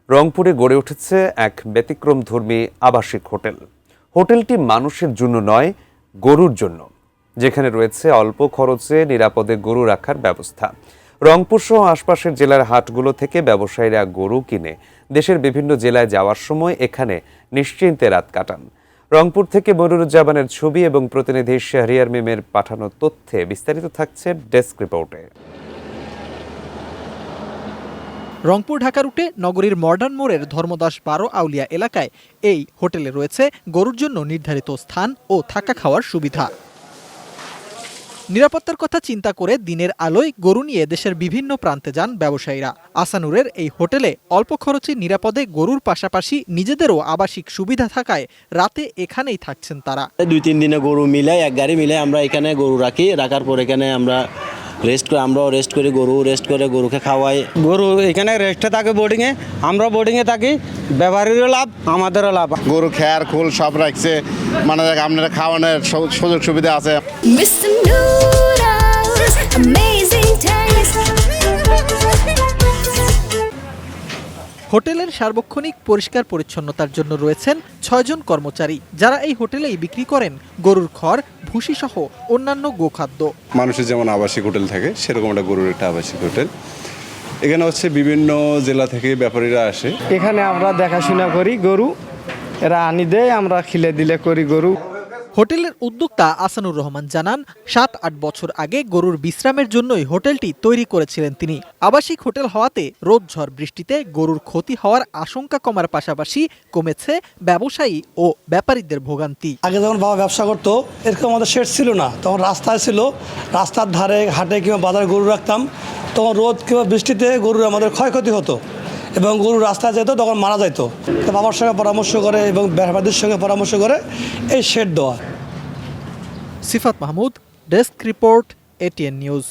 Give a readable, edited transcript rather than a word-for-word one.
রংপুরে গড়ে উঠেছে এক ব্যতিক্রমধর্মী আবাসিক হোটেল। হোটেলটি মানুষের জন্য নয়, গরুর জন্য, যেখানে রয়েছে অল্প খরচে নিরাপদে গরু রাখার ব্যবস্থা। রংপুর সহ আশপাশের জেলার হাটগুলো থেকে ব্যবসায়ীরা গরু কিনে দেশের বিভিন্ন জেলায় যাওয়ার সময় এখানে নিশ্চিন্তে রাত কাটান। রংপুর থেকে মনিরুজ্জামানের ছবি এবং প্রতিনিধি শাহরিয়ার মিমের পাঠানো তথ্যে বিস্তারিত থাকছে ডেস্ক রিপোর্টে। রংপুর ঢাকা রুটে নগরীর মডার্ন মোড়ের ধর্মদাস ১২ আউলিয়া এলাকায় এই হোটেলে রয়েছে গরুর জন্য নির্ধারিত স্থান ও থাকা খাওয়ার সুবিধা। নিরাপত্তার কথা চিন্তা করে দিনের আলোয় গরু নিয়ে দেশের বিভিন্ন প্রান্তে যান ব্যবসায়ীরা। আসানুরের এই হোটেলে অল্প খরচে নিরাপদে গরুর পাশাপাশি নিজেদেরও আবাসিক সুবিধা থাকায় রাতে এখানেই থাকছেন তারা। ২-৩ দিনে গরু মিলাই এক গাড়ি মিলাই আমরা এখানে গরু রাখি, রাখার পর এখানে আমরা আমরাও রেস্ট করি, গরুকে খাওয়াই। গরু এখানে রেস্টে থাকে বোর্ডিংয়ে, আমরা বোর্ডিংয়ে থাকি, ব্যবহারেরও লাভ আমাদেরও লাভ। গরু খেয়ার খোল সব রাখছে, মানে আপনারা খাওয়ানোর সুযোগ সুবিধা আছে। হোটেলের সার্বক্ষণিক পরিষ্কার পরিচ্ছন্নতার জন্য রয়েছেন ৬ জন কর্মচারী, যারা এই হোটেলেই বিক্রি করেন গরুর খড়, ভুসি সহ অন্যান্য গোখাদ্য। মানুষের যেমন আবাসিক হোটেল থাকে সেরকম একটা গরুর একটা আবাসিক হোটেল। এখানে হচ্ছে বিভিন্ন জেলা থেকে ব্যাপারীরা আসে। এখানে আমরা দেখাশোনা করি গরু, এরা আনি দেয়, আমরা খিলে দিলে করি গরু। হোটেলের উদ্যোক্তা আসানুর রহমান জানান, ৭-৮ বছর আগে গরুর বিশ্রামের জন্যই হোটেলটি তৈরি করেছিলেন তিনি। আবাসিক হোটেল হওয়াতে রোদ ঝড় বৃষ্টিতে গরুর ক্ষতি হওয়ার আশঙ্কা কমার পাশাপাশি কমেছে ব্যবসায়ী ও ব্যাপারীদের ভোগান্তি। আগে যখন বাবা ব্যবসা করতো এরকম আমাদের শেড ছিল না, তখন রাস্তায় ছিল, রাস্তার ধারে হাটে কিংবা বাজারে গরু রাখতাম, তখন রোদ কিংবা বৃষ্টিতে গরুর আমাদের ক্ষয়ক্ষতি হতো এবং গরু রাস্তায় যেত, তখন মারা যেত। বাবার সঙ্গে পরামর্শ করে এবং ব্যাপারীদের সঙ্গে পরামর্শ করে এই শেড দেওয়া। Sifat Mahmud, desk report, ATN news.